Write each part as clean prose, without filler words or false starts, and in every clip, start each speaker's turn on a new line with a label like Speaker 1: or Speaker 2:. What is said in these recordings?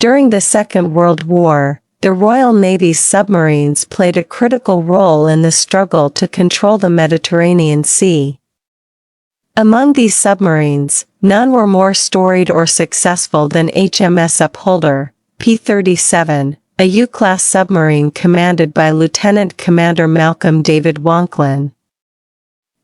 Speaker 1: During the Second World War, the Royal Navy's submarines played a critical role in the struggle to control the Mediterranean Sea. Among these submarines, none were more storied or successful than HMS Upholder, P-37, a U-class submarine commanded by Lieutenant Commander Malcolm David Wanklin.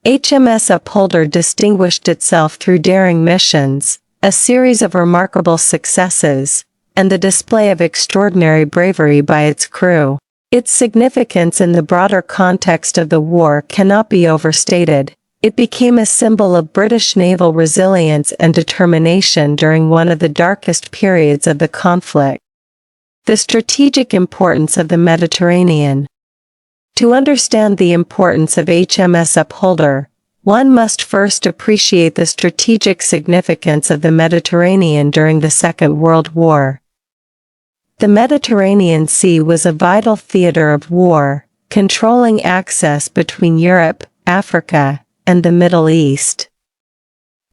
Speaker 1: HMS Upholder distinguished itself through daring missions, a series of remarkable successes, and the display of extraordinary bravery by its crew. Its significance in the broader context of the war cannot be overstated. It became a symbol of British naval resilience and determination during one of the darkest periods of the conflict. The strategic importance of the Mediterranean. To understand the importance of HMS Upholder, one must first appreciate the strategic significance of the Mediterranean during the Second World War. The Mediterranean Sea was a vital theater of war, controlling access between Europe, Africa, and the Middle East.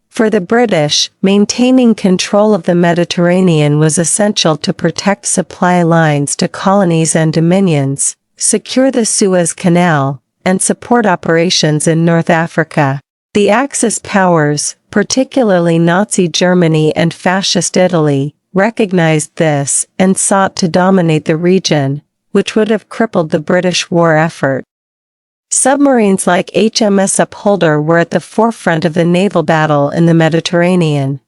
Speaker 1: For the British, maintaining control of the Mediterranean was essential to protect supply lines to colonies and dominions, secure the Suez Canal, and support operations in North Africa. The Axis powers, particularly Nazi Germany and Fascist Italy, recognized this and sought to dominate the region, which would have crippled the British war effort. Submarines like HMS Upholder were at the forefront of the naval battle in the Mediterranean.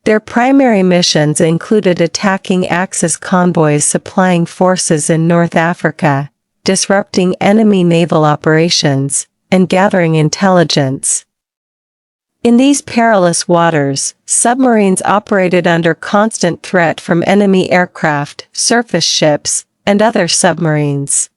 Speaker 1: Their primary missions included attacking Axis convoys supplying forces in North Africa, disrupting enemy naval operations, and gathering intelligence. In these perilous waters, submarines operated under constant threat from enemy aircraft, surface ships, and other submarines.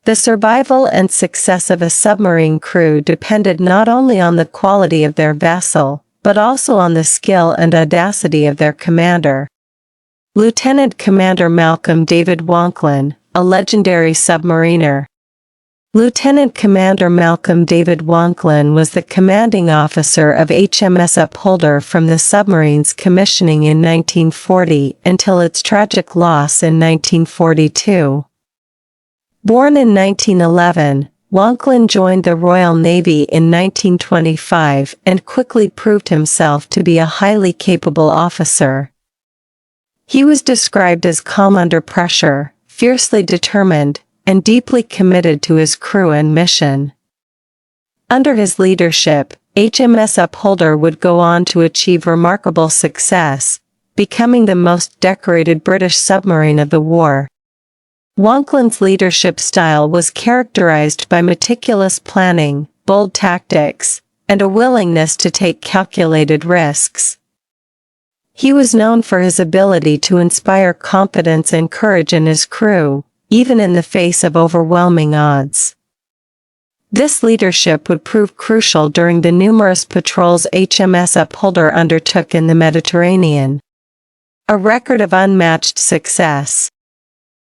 Speaker 1: The survival and success of a submarine crew depended not only on the quality of their vessel, but also on the skill and audacity of their commander. Lieutenant Commander Malcolm David Wanklin, a legendary submariner. Lieutenant Commander Malcolm David Wanklin was the commanding officer of HMS Upholder from the submarine's commissioning in 1940 until its tragic loss in 1942. Born in 1911, Wanklin joined the Royal Navy in 1925 and quickly proved himself to be a highly capable officer. He was described as calm under pressure, fiercely determined, and deeply committed to his crew and mission. Under his leadership, HMS Upholder would go on to achieve remarkable success, becoming the most decorated British submarine of the war. Wanklin's leadership style was characterized by meticulous planning, bold tactics, and a willingness to take calculated risks. He was known for his ability to inspire confidence and courage in his crew, even in the face of overwhelming odds. This leadership would prove crucial during the numerous patrols HMS Upholder undertook in the Mediterranean. A record of unmatched success.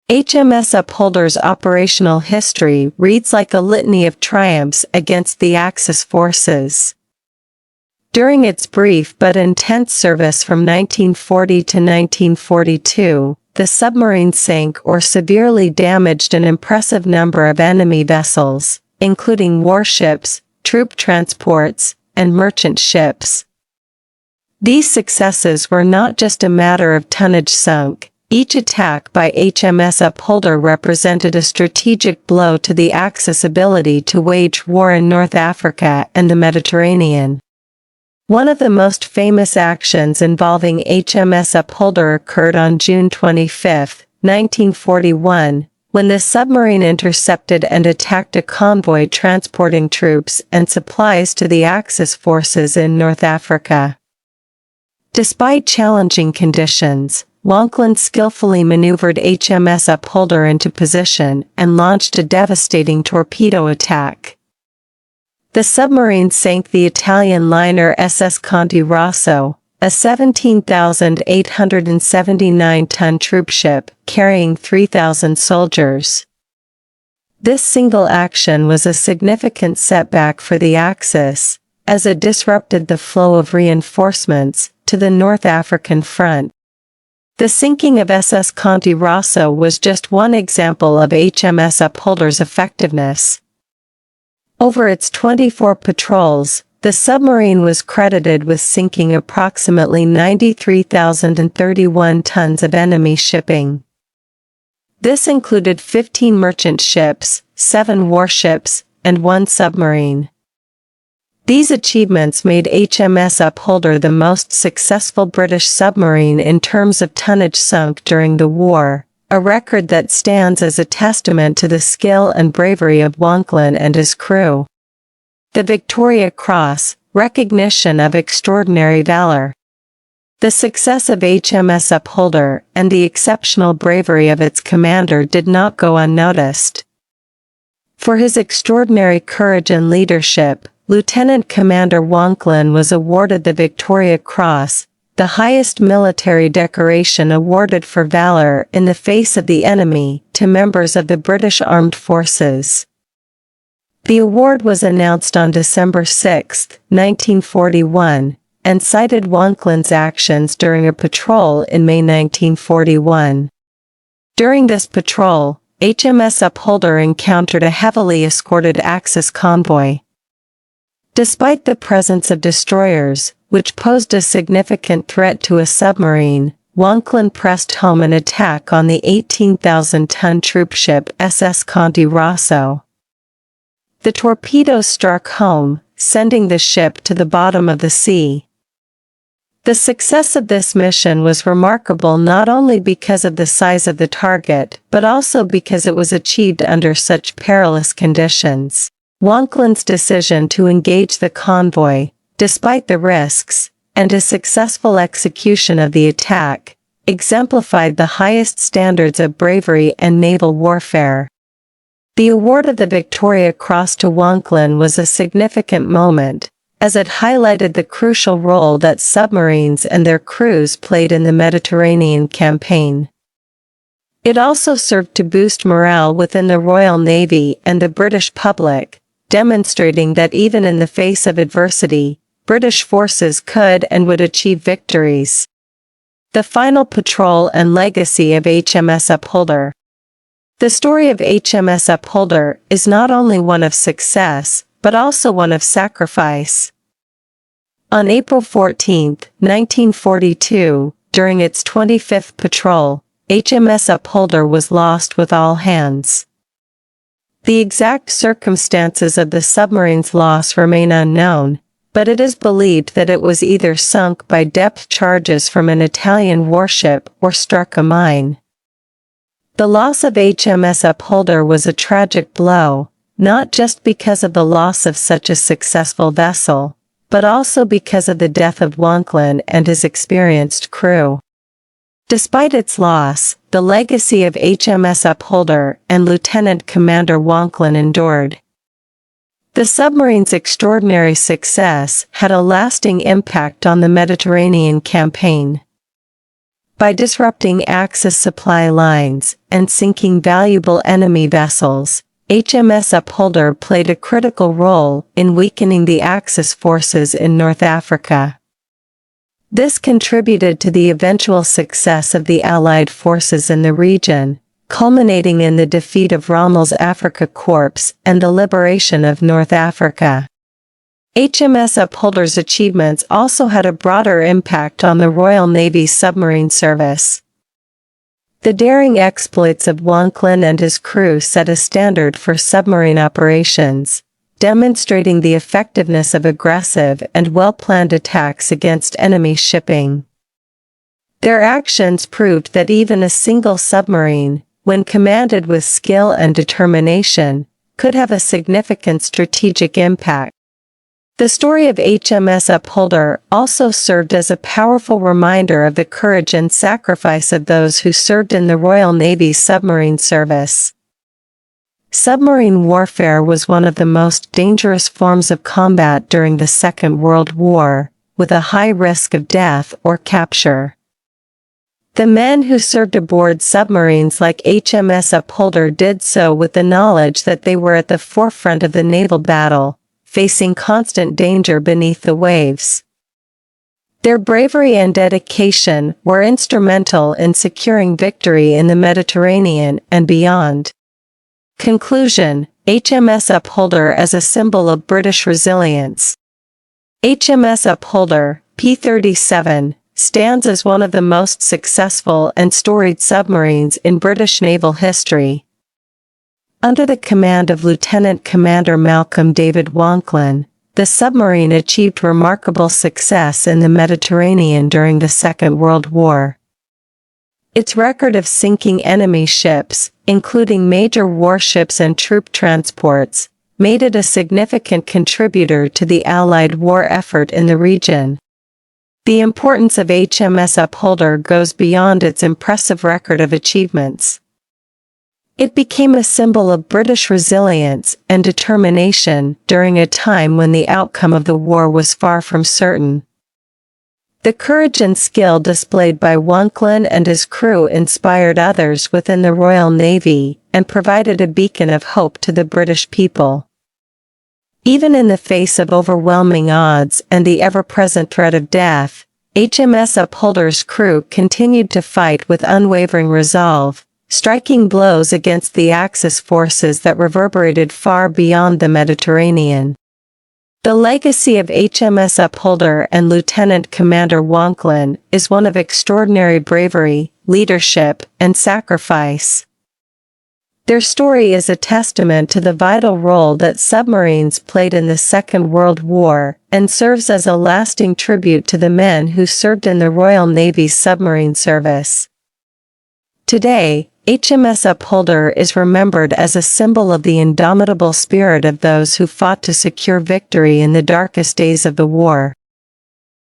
Speaker 1: HMS Upholder's operational history reads like a litany of triumphs against the Axis forces. During its brief but intense service from 1940 to 1942, the submarine sank or severely damaged an impressive number of enemy vessels, including warships, troop transports, and merchant ships. These successes were not just a matter of tonnage sunk. Each attack by HMS Upholder represented a strategic blow to the Axis ability to wage war in North Africa and the Mediterranean. One of the most famous actions involving HMS Upholder occurred on June 25, 1941, when the submarine intercepted and attacked a convoy transporting troops and supplies to the Axis forces in North Africa. Despite challenging conditions, Wanklin skillfully maneuvered HMS Upholder into position and launched a devastating torpedo attack. The submarine sank the Italian liner SS Conte Rosso, a 17,879-ton troopship carrying 3,000 soldiers. This single action was a significant setback for the Axis, as it disrupted the flow of reinforcements to the North African front. The sinking of SS Conti Rosso was just one example of HMS Upholder's effectiveness. Over its 24 patrols, the submarine was credited with sinking approximately 93,031 tons of enemy shipping. This included 15 merchant ships, 7 warships, and 1 submarine. These achievements made HMS Upholder the most successful British submarine in terms of tonnage sunk during the war, a record that stands as a testament to the skill and bravery of Wanklin and his crew. The Victoria Cross, recognition of extraordinary valor. The success of HMS Upholder and the exceptional bravery of its commander did not go unnoticed. For his extraordinary courage and leadership, Lieutenant Commander Wanklin was awarded the Victoria Cross, the highest military decoration awarded for valor in the face of the enemy to members of the British Armed Forces. The award was announced on December 6, 1941, and cited Wanklin's actions during a patrol in May 1941. During this patrol, HMS Upholder encountered a heavily escorted Axis convoy. Despite the presence of destroyers, which posed a significant threat to a submarine, Wanklin pressed home an attack on the 18,000-ton troopship SS Conti Rosso. The torpedoes struck home, sending the ship to the bottom of the sea. The success of this mission was remarkable not only because of the size of the target, but also because it was achieved under such perilous conditions. Wanklin's decision to engage the convoy, despite the risks, and his successful execution of the attack, exemplified the highest standards of bravery and naval warfare. The award of the Victoria Cross to Wanklin was a significant moment, as it highlighted the crucial role that submarines and their crews played in the Mediterranean campaign. It also served to boost morale within the Royal Navy and the British public, demonstrating that even in the face of adversity, British forces could and would achieve victories. The final patrol and legacy of HMS Upholder. The story of HMS Upholder is not only one of success, but also one of sacrifice. On April 14, 1942, during its 25th patrol, HMS Upholder was lost with all hands. The exact circumstances of the submarine's loss remain unknown, but it is believed that it was either sunk by depth charges from an Italian warship or struck a mine. The loss of HMS Upholder was a tragic blow, not just because of the loss of such a successful vessel, but also because of the death of Wanklin and his experienced crew. Despite its loss, the legacy of HMS Upholder and Lieutenant Commander Wanklin endured. The submarine's extraordinary success had a lasting impact on the Mediterranean campaign. By disrupting Axis supply lines and sinking valuable enemy vessels, HMS Upholder played a critical role in weakening the Axis forces in North Africa. This contributed to the eventual success of the Allied forces in the region, culminating in the defeat of Rommel's Afrika Korps and the liberation of North Africa. HMS Upholder's achievements also had a broader impact on the Royal Navy's submarine service. The daring exploits of Wanklin and his crew set a standard for submarine operations, demonstrating the effectiveness of aggressive and well-planned attacks against enemy shipping. Their actions proved that even a single submarine, when commanded with skill and determination, could have a significant strategic impact. The story of HMS Upholder also served as a powerful reminder of the courage and sacrifice of those who served in the Royal Navy's submarine service. Submarine warfare was one of the most dangerous forms of combat during the Second World War, with a high risk of death or capture. The men who served aboard submarines like HMS Upholder did so with the knowledge that they were at the forefront of the naval battle, facing constant danger beneath the waves. Their bravery and dedication were instrumental in securing victory in the Mediterranean and beyond. Conclusion: HMS Upholder as a symbol of British resilience. HMS Upholder, P-37, stands as one of the most successful and storied submarines in British naval history. Under the command of Lieutenant Commander Malcolm David Wanklin, the submarine achieved remarkable success in the Mediterranean during the Second World War. Its record of sinking enemy ships, including major warships and troop transports, made it a significant contributor to the Allied war effort in the region. The importance of HMS Upholder goes beyond its impressive record of achievements. It became a symbol of British resilience and determination during a time when the outcome of the war was far from certain. The courage and skill displayed by Wanklin and his crew inspired others within the Royal Navy and provided a beacon of hope to the British people. Even in the face of overwhelming odds and the ever-present threat of death, HMS Upholder's crew continued to fight with unwavering resolve, striking blows against the Axis forces that reverberated far beyond the Mediterranean. The legacy of HMS Upholder and Lieutenant Commander Wanklin is one of extraordinary bravery, leadership, and sacrifice. Their story is a testament to the vital role that submarines played in the Second World War and serves as a lasting tribute to the men who served in the Royal Navy's submarine service. Today, HMS Upholder is remembered as a symbol of the indomitable spirit of those who fought to secure victory in the darkest days of the war.